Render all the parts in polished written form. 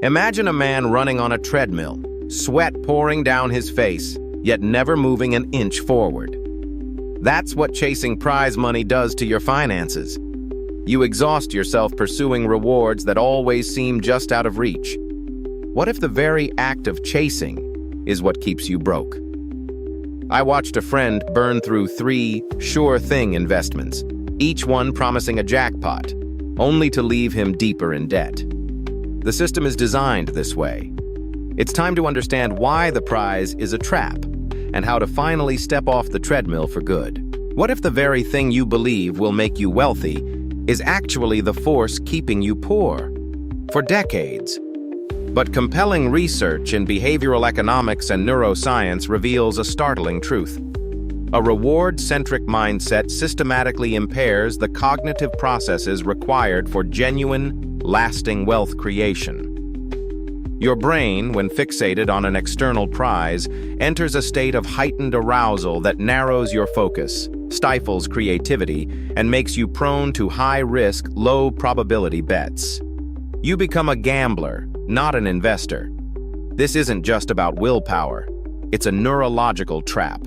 Imagine a man running on a treadmill, sweat pouring down his face, yet never moving an inch forward. That's what chasing prize money does to your finances. You exhaust yourself pursuing rewards that always seem just out of reach. What if the very act of chasing is what keeps you broke? I watched a friend burn through 3 sure-thing investments, each one promising a jackpot, only to leave him deeper in debt. The system is designed this way. It's time to understand why the prize is a trap and how to finally step off the treadmill for good. What if the very thing you believe will make you wealthy is actually the force keeping you poor? For decades. But compelling research in behavioral economics and neuroscience reveals a startling truth. A reward-centric mindset systematically impairs the cognitive processes required for genuine, lasting wealth creation. Your brain, when fixated on an external prize, enters a state of heightened arousal that narrows your focus, stifles creativity, and makes you prone to high-risk, low-probability bets. You become a gambler, not an investor. This isn't just about willpower. It's a neurological trap.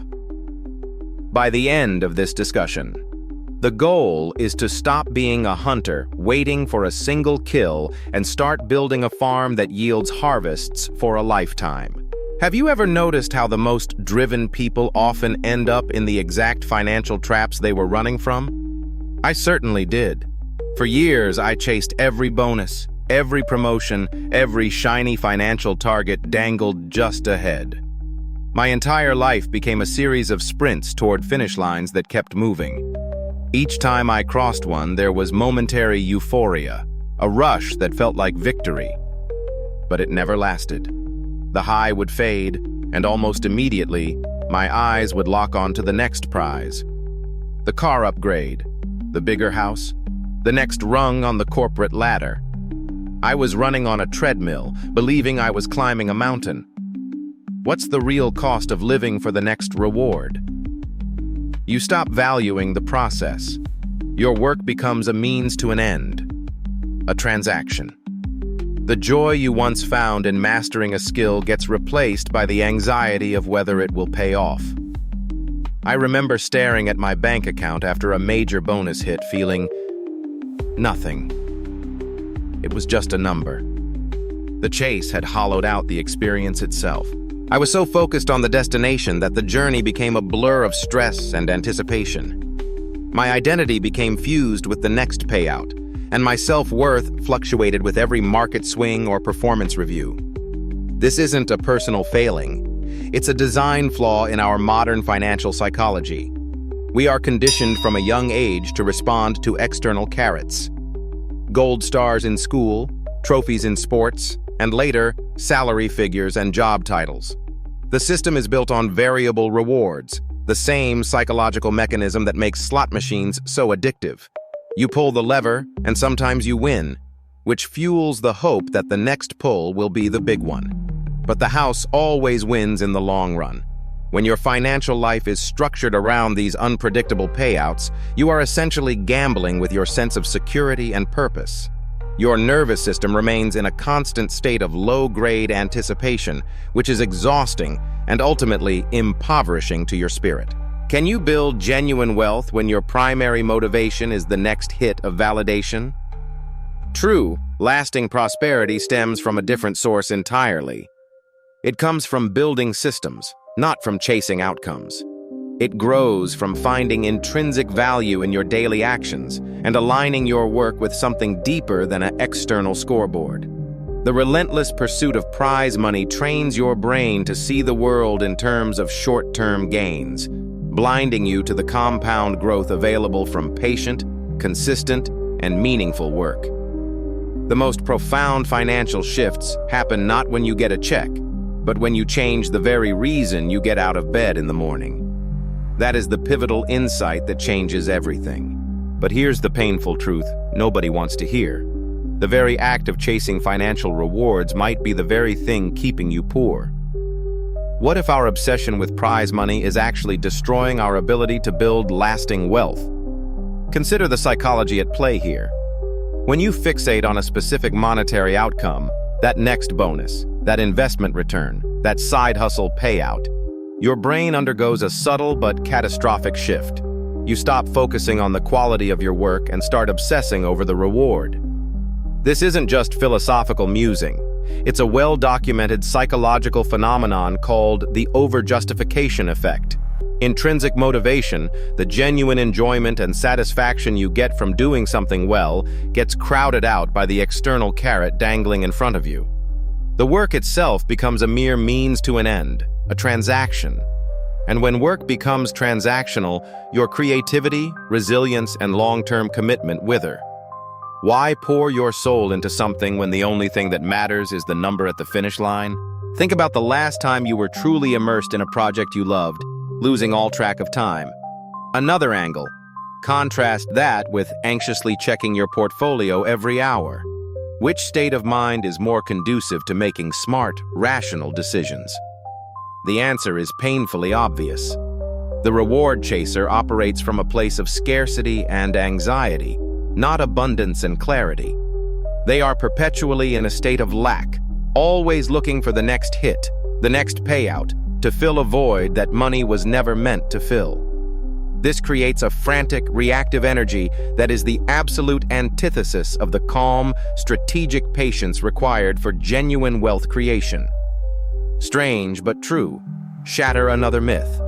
By the end of this discussion, the goal is to stop being a hunter waiting for a single kill and start building a farm that yields harvests for a lifetime. Have you ever noticed how the most driven people often end up in the exact financial traps they were running from? I certainly did. For years, I chased every bonus, every promotion, every shiny financial target dangled just ahead. My entire life became a series of sprints toward finish lines that kept moving. Each time I crossed one, there was momentary euphoria, a rush that felt like victory. But it never lasted. The high would fade, and almost immediately, my eyes would lock onto the next prize. The car upgrade, the bigger house, the next rung on the corporate ladder. I was running on a treadmill, believing I was climbing a mountain. What's the real cost of living for the next reward? You stop valuing the process. Your work becomes a means to an end, a transaction. The joy you once found in mastering a skill gets replaced by the anxiety of whether it will pay off. I remember staring at my bank account after a major bonus hit, feeling nothing. It was just a number. The chase had hollowed out the experience itself. I was so focused on the destination that the journey became a blur of stress and anticipation. My identity became fused with the next payout, and my self-worth fluctuated with every market swing or performance review. This isn't a personal failing. It's a design flaw in our modern financial psychology. We are conditioned from a young age to respond to external carrots. Gold stars in school, trophies in sports, and later, salary figures and job titles. The system is built on variable rewards, the same psychological mechanism that makes slot machines so addictive. You pull the lever, and sometimes you win, which fuels the hope that the next pull will be the big one. But the house always wins in the long run. When your financial life is structured around these unpredictable payouts, you are essentially gambling with your sense of security and purpose. Your nervous system remains in a constant state of low-grade anticipation, which is exhausting and ultimately impoverishing to your spirit. Can you build genuine wealth when your primary motivation is the next hit of validation? True, lasting prosperity stems from a different source entirely. It comes from building systems, not from chasing outcomes. It grows from finding intrinsic value in your daily actions and aligning your work with something deeper than an external scoreboard. The relentless pursuit of prize money trains your brain to see the world in terms of short-term gains, blinding you to the compound growth available from patient, consistent, and meaningful work. The most profound financial shifts happen not when you get a check, but when you change the very reason you get out of bed in the morning. That is the pivotal insight that changes everything. But here's the painful truth nobody wants to hear. The very act of chasing financial rewards might be the very thing keeping you poor. What if our obsession with prize money is actually destroying our ability to build lasting wealth? Consider the psychology at play here. When you fixate on a specific monetary outcome, that next bonus, that investment return, that side hustle payout. Your brain undergoes a subtle but catastrophic shift. You stop focusing on the quality of your work and start obsessing over the reward. This isn't just philosophical musing. It's a well-documented psychological phenomenon called the over-justification effect. Intrinsic motivation, the genuine enjoyment and satisfaction you get from doing something well, gets crowded out by the external carrot dangling in front of you. The work itself becomes a mere means to an end, a transaction. And when work becomes transactional, your creativity, resilience, and long-term commitment wither. Why pour your soul into something when the only thing that matters is the number at the finish line? Think about the last time you were truly immersed in a project you loved, losing all track of time. Another angle. Contrast that with anxiously checking your portfolio every hour. Which state of mind is more conducive to making smart, rational decisions? The answer is painfully obvious. The reward chaser operates from a place of scarcity and anxiety, not abundance and clarity. They are perpetually in a state of lack, always looking for the next hit, the next payout, to fill a void that money was never meant to fill. This creates a frantic, reactive energy that is the absolute antithesis of the calm, strategic patience required for genuine wealth creation. Strange but true. Shatter another myth.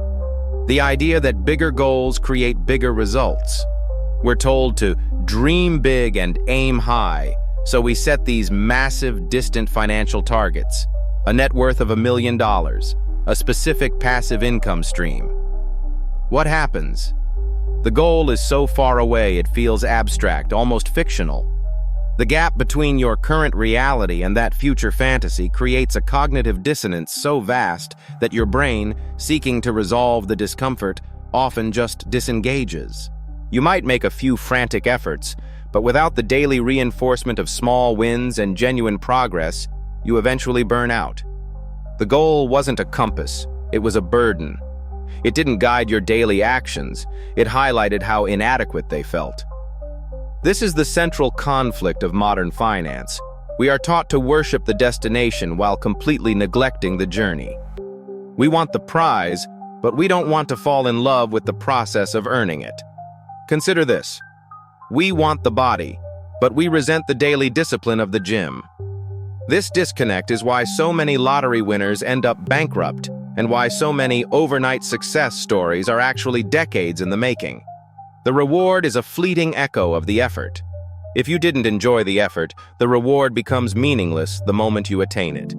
The idea that bigger goals create bigger results. We're told to dream big and aim high, so we set these massive, distant financial targets. A net worth of $1 million, a specific passive income stream. What happens? The goal is so far away it feels abstract, almost fictional. The gap between your current reality and that future fantasy creates a cognitive dissonance so vast that your brain, seeking to resolve the discomfort, often just disengages. You might make a few frantic efforts, but without the daily reinforcement of small wins and genuine progress, you eventually burn out. The goal wasn't a compass, it was a burden. It didn't guide your daily actions, it highlighted how inadequate they felt. This is the central conflict of modern finance. We are taught to worship the destination while completely neglecting the journey. We want the prize, but we don't want to fall in love with the process of earning it. Consider this. We want the body, but we resent the daily discipline of the gym. This disconnect is why so many lottery winners end up bankrupt, and why so many overnight success stories are actually decades in the making. The reward is a fleeting echo of the effort. If you didn't enjoy the effort, the reward becomes meaningless the moment you attain it.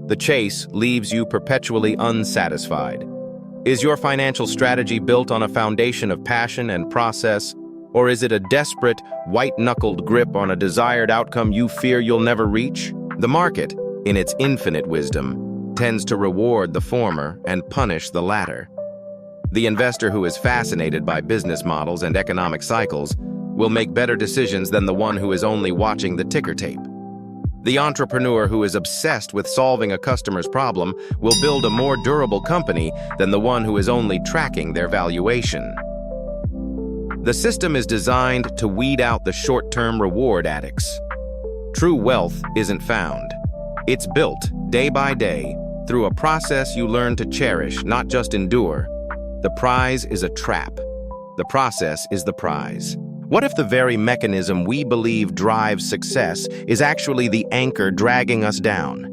The chase leaves you perpetually unsatisfied. Is your financial strategy built on a foundation of passion and process, or is it a desperate, white-knuckled grip on a desired outcome you fear you'll never reach? The market, in its infinite wisdom, tends to reward the former and punish the latter. The investor who is fascinated by business models and economic cycles will make better decisions than the one who is only watching the ticker tape. The entrepreneur who is obsessed with solving a customer's problem will build a more durable company than the one who is only tracking their valuation. The system is designed to weed out the short-term reward addicts. True wealth isn't found. It's built, day by day, through a process you learn to cherish, not just endure. The prize is a trap. The process is the prize. What if the very mechanism we believe drives success is actually the anchor dragging us down?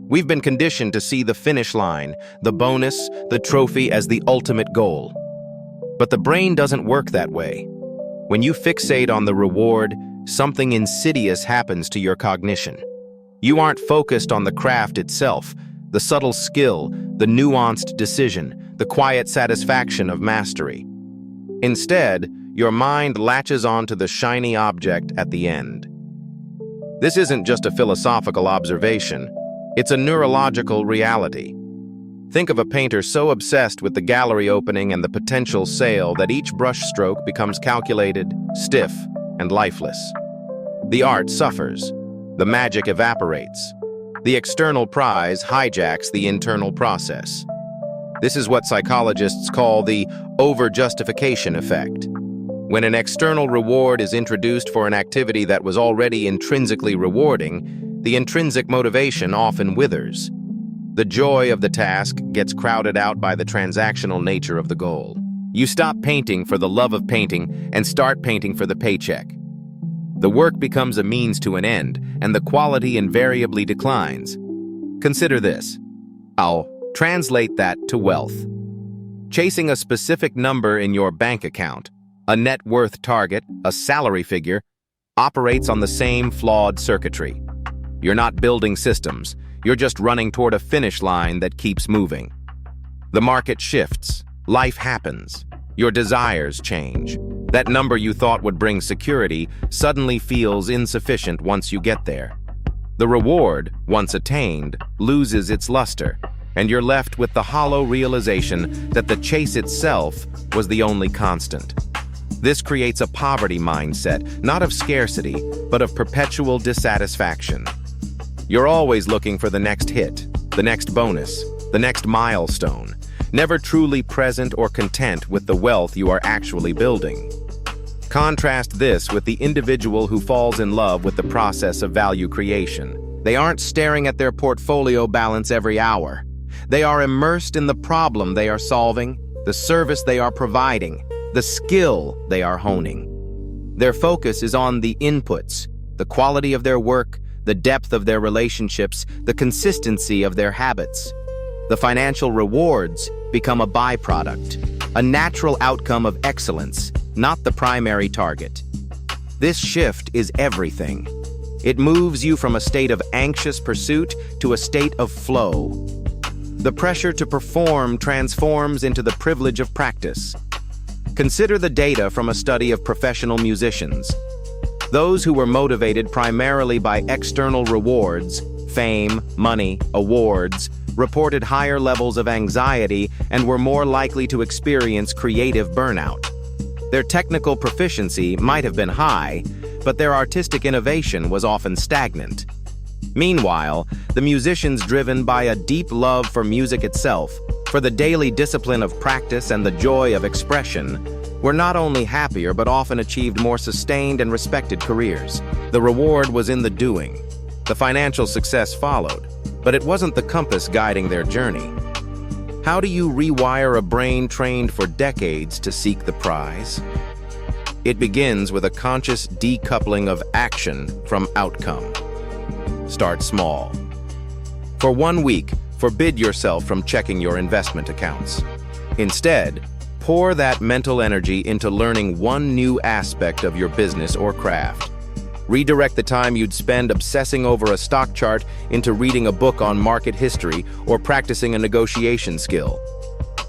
We've been conditioned to see the finish line, the bonus, the trophy as the ultimate goal. But the brain doesn't work that way. When you fixate on the reward, something insidious happens to your cognition. You aren't focused on the craft itself, the subtle skill, the nuanced decision, the quiet satisfaction of mastery. Instead, your mind latches onto the shiny object at the end. This isn't just a philosophical observation, it's a neurological reality. Think of a painter so obsessed with the gallery opening and the potential sale that each brushstroke becomes calculated, stiff, and lifeless. The art suffers. The magic evaporates. The external prize hijacks the internal process. This is what psychologists call the over-justification effect. When an external reward is introduced for an activity that was already intrinsically rewarding, the intrinsic motivation often withers. The joy of the task gets crowded out by the transactional nature of the goal. You stop painting for the love of painting and start painting for the paycheck. The work becomes a means to an end, and the quality invariably declines. Consider this. I'll translate that to wealth. Chasing a specific number in your bank account, a net worth target, a salary figure, operates on the same flawed circuitry. You're not building systems, you're just running toward a finish line that keeps moving. The market shifts, life happens, your desires change. That number you thought would bring security suddenly feels insufficient once you get there. The reward, once attained, loses its luster, and you're left with the hollow realization that the chase itself was the only constant. This creates a poverty mindset, not of scarcity, but of perpetual dissatisfaction. You're always looking for the next hit, the next bonus, the next milestone, never truly present or content with the wealth you are actually building. Contrast this with the individual who falls in love with the process of value creation. They aren't staring at their portfolio balance every hour. They are immersed in the problem they are solving, the service they are providing, the skill they are honing. Their focus is on the inputs, the quality of their work, the depth of their relationships, the consistency of their habits. The financial rewards become a byproduct, a natural outcome of excellence, not the primary target. This shift is everything. It moves you from a state of anxious pursuit to a state of flow. The pressure to perform transforms into the privilege of practice. Consider the data from a study of professional musicians. Those who were motivated primarily by external rewards, fame, money, awards, reported higher levels of anxiety and were more likely to experience creative burnout. Their technical proficiency might have been high, but their artistic innovation was often stagnant. Meanwhile, the musicians driven by a deep love for music itself, for the daily discipline of practice and the joy of expression, were not only happier but often achieved more sustained and respected careers. The reward was in the doing. The financial success followed, but it wasn't the compass guiding their journey. How do you rewire a brain trained for decades to seek the prize? It begins with a conscious decoupling of action from outcome. Start small. For 1 week, forbid yourself from checking your investment accounts. Instead, pour that mental energy into learning one new aspect of your business or craft. Redirect the time you'd spend obsessing over a stock chart into reading a book on market history or practicing a negotiation skill.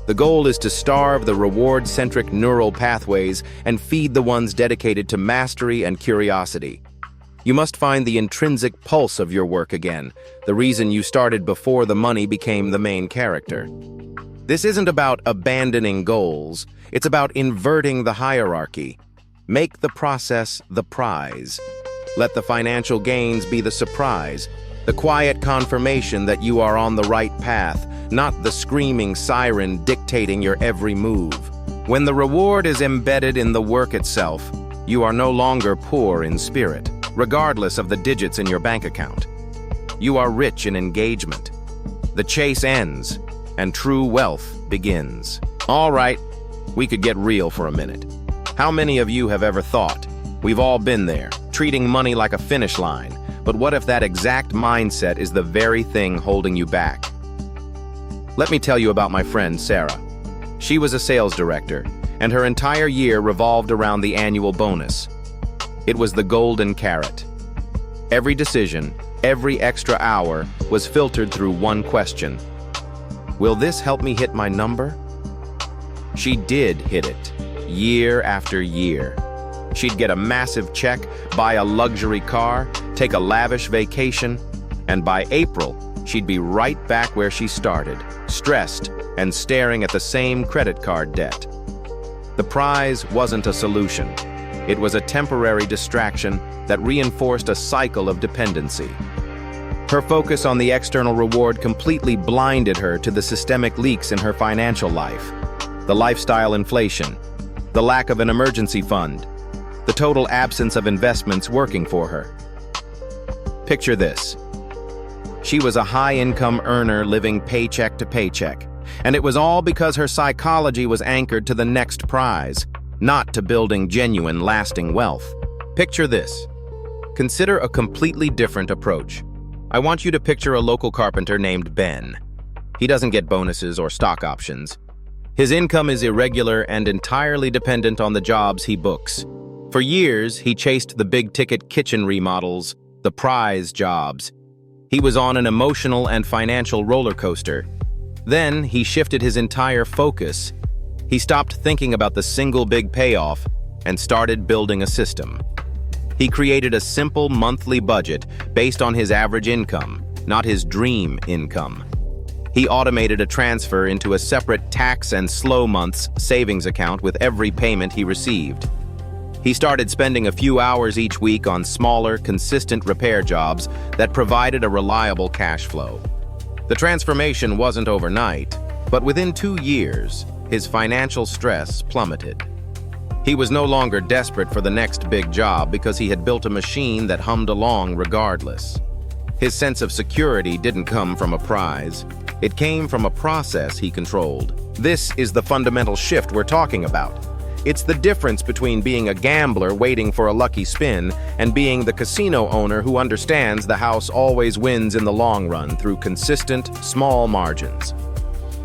The goal is to starve the reward-centric neural pathways and feed the ones dedicated to mastery and curiosity. You must find the intrinsic pulse of your work again, the reason you started before the money became the main character. This isn't about abandoning goals, it's about inverting the hierarchy. Make the process the prize. Let the financial gains be the surprise, the quiet confirmation that you are on the right path, not the screaming siren dictating your every move. When the reward is embedded in the work itself, you are no longer poor in spirit, regardless of the digits in your bank account. You are rich in engagement. The chase ends, and true wealth begins. All right, we could get real for a minute. How many of you have ever thought, we've all been there, treating money like a finish line, but what if that exact mindset is the very thing holding you back? Let me tell you about my friend, Sarah. She was a sales director, and her entire year revolved around the annual bonus. It was the golden carrot. Every decision, every extra hour was filtered through one question. Will this help me hit my number? She did hit it, year after year. She'd get a massive check, buy a luxury car, take a lavish vacation, and by April, she'd be right back where she started, stressed and staring at the same credit card debt. The prize wasn't a solution. It was a temporary distraction that reinforced a cycle of dependency. Her focus on the external reward completely blinded her to the systemic leaks in her financial life, the lifestyle inflation, the lack of an emergency fund, the total absence of investments working for her. Picture this. She was a high-income earner living paycheck to paycheck, and it was all because her psychology was anchored to the next prize, not to building genuine, lasting wealth. Picture this. Consider a completely different approach. I want you to picture a local carpenter named Ben. He doesn't get bonuses or stock options. His income is irregular and entirely dependent on the jobs he books. For years, he chased the big-ticket kitchen remodels, the prize jobs. He was on an emotional and financial roller coaster. Then, he shifted his entire focus. He stopped thinking about the single big payoff and started building a system. He created a simple monthly budget based on his average income, not his dream income. He automated a transfer into a separate tax and slow months savings account with every payment he received. He started spending a few hours each week on smaller, consistent repair jobs that provided a reliable cash flow. The transformation wasn't overnight, but within 2 years, his financial stress plummeted. He was no longer desperate for the next big job because he had built a machine that hummed along regardless. His sense of security didn't come from a prize. It came from a process he controlled. This is the fundamental shift we're talking about. It's the difference between being a gambler waiting for a lucky spin and being the casino owner who understands the house always wins in the long run through consistent, small margins.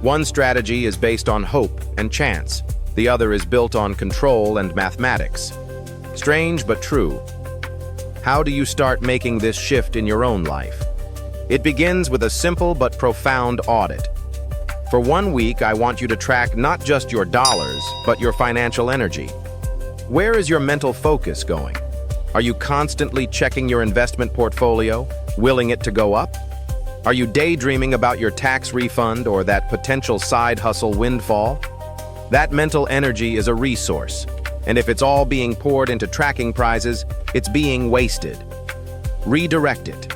One strategy is based on hope and chance. The other is built on control and mathematics. Strange but true. How do you start making this shift in your own life? It begins with a simple but profound audit. For 1 week, I want you to track not just your dollars, but your financial energy. Where is your mental focus going? Are you constantly checking your investment portfolio, willing it to go up? Are you daydreaming about your tax refund or that potential side hustle windfall? That mental energy is a resource, and if it's all being poured into tracking prizes, it's being wasted. Redirect it.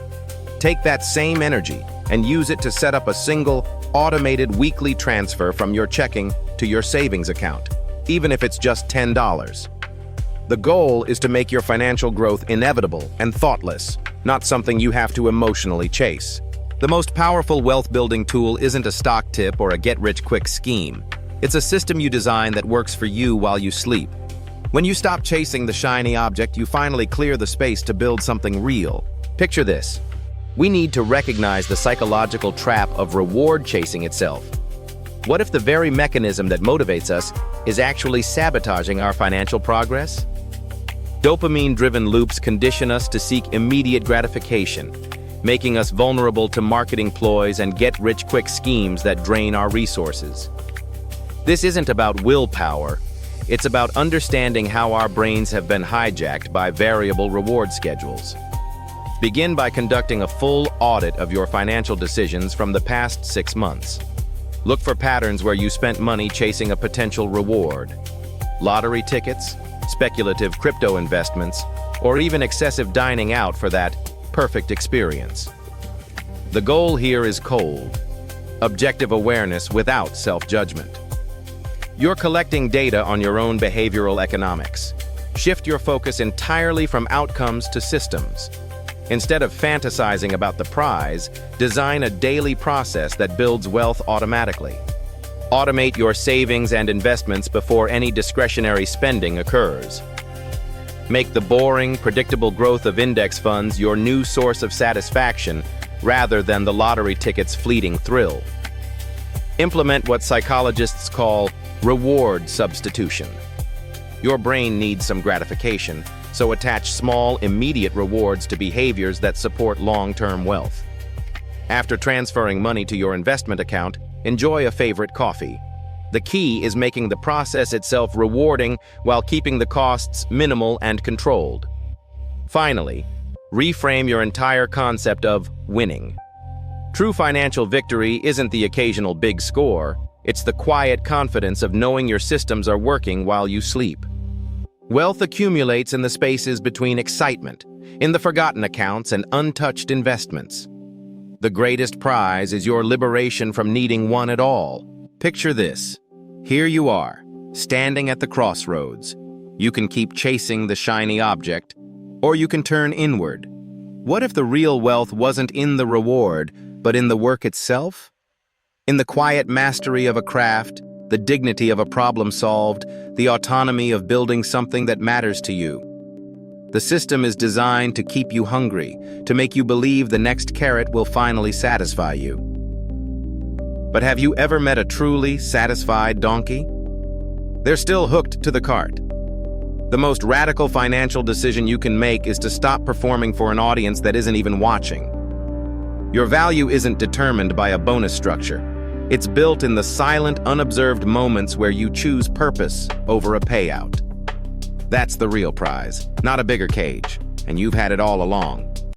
Take that same energy and use it to set up a single, automated weekly transfer from your checking to your savings account, even if it's just $10. The goal is to make your financial growth inevitable and thoughtless, not something you have to emotionally chase. The most powerful wealth-building tool isn't a stock tip or a get-rich-quick scheme. It's a system you design that works for you while you sleep. When you stop chasing the shiny object, you finally clear the space to build something real. Picture this. We need to recognize the psychological trap of reward chasing itself. What if the very mechanism that motivates us is actually sabotaging our financial progress? Dopamine-driven loops condition us to seek immediate gratification, making us vulnerable to marketing ploys and get-rich-quick schemes that drain our resources. This isn't about willpower. It's about understanding how our brains have been hijacked by variable reward schedules. Begin by conducting a full audit of your financial decisions from the past 6 months. Look for patterns where you spent money chasing a potential reward. Lottery tickets, speculative crypto investments, or even excessive dining out for that perfect experience. The goal here is cold, objective awareness without self-judgment. You're collecting data on your own behavioral economics. Shift your focus entirely from outcomes to systems. Instead of fantasizing about the prize, design a daily process that builds wealth automatically. Automate your savings and investments before any discretionary spending occurs. Make the boring, predictable growth of index funds your new source of satisfaction rather than the lottery ticket's fleeting thrill. Implement what psychologists call reward substitution. Your brain needs some gratification, so attach small, immediate rewards to behaviors that support long-term wealth. After transferring money to your investment account, enjoy a favorite coffee. The key is making the process itself rewarding while keeping the costs minimal and controlled. Finally, reframe your entire concept of winning. True financial victory isn't the occasional big score, it's the quiet confidence of knowing your systems are working while you sleep. Wealth accumulates in the spaces between excitement, in the forgotten accounts and untouched investments. The greatest prize is your liberation from needing one at all. Picture this. Here you are, standing at the crossroads. You can keep chasing the shiny object, or you can turn inward. What if the real wealth wasn't in the reward, But in the work itself? In the quiet mastery of a craft, the dignity of a problem solved, the autonomy of building something that matters to you. The system is designed to keep you hungry, to make you believe the next carrot will finally satisfy you. But have you ever met a truly satisfied donkey? They're still hooked to the cart. The most radical financial decision you can make is to stop performing for an audience that isn't even watching. Your value isn't determined by a bonus structure. It's built in the silent, unobserved moments where you choose purpose over a payout. That's the real prize, not a bigger cage, and you've had it all along.